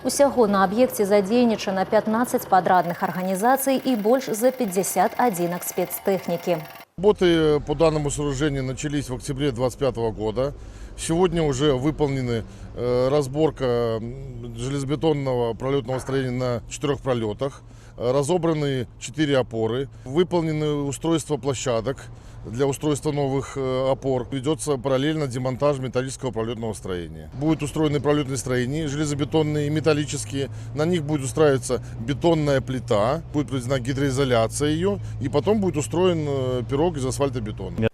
Усяго на аб'екце задзейнічана 15 подрядных организаций и больше за 51 спецтехники. Работы по данному сооружению начались в октябре 2025 года. Сегодня уже выполнена разборка железобетонного пролетного строения на 4 пролетах. Разобраны 4 опоры. Выполнены устройство площадок для устройства новых опор. Ведется параллельно демонтаж металлического пролетного строения. Будут устроены пролетные строения, железобетонные и металлические. На них будет устраиваться бетонная плита, будет проведена гидроизоляция ее, и потом будет устроен пирог из асфальтобетона.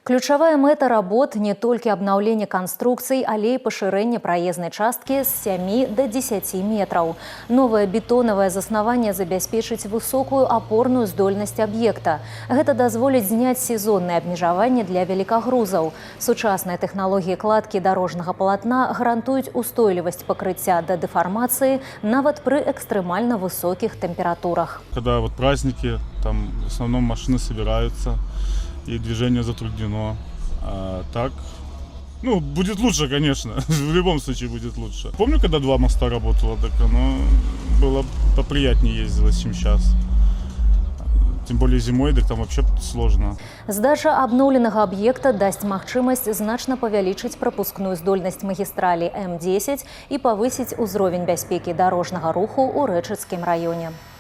Ключавая мэта работ не толькі абнаўленне канструкцый, але і пашырэнне праезнай часткі з 7 до 10 метраў. Новае бетонавае заснаванне забяспечыць высокую апорную здольнасць аб'екта. Гэта дазволіць зняць сезонныя абмежаванні для великагрузаў. Сучасныя тэхналогіі кладкі дарожнага палатна гарантуюць устойлівасць пакрыцця да дэфармацыі нават пры экстрэмальна высокіх тэмпературах. Когда вот праздники, там в основном машины собираются, и движение затруднено. А так, ну, будет лучше, конечно. В любом случае будет лучше. Помню, когда 2 моста работало, так оно было поприятнее ездилось, чем сейчас. Тем более зимой, так там вообще сложно. Здача абноўленага аб'екта дасць магчымасць значна павялічыць прапускную здольнасць магістралі М10 і павысіць узровень бяспекі дарожнага руху ў Рэчыцкім раёне.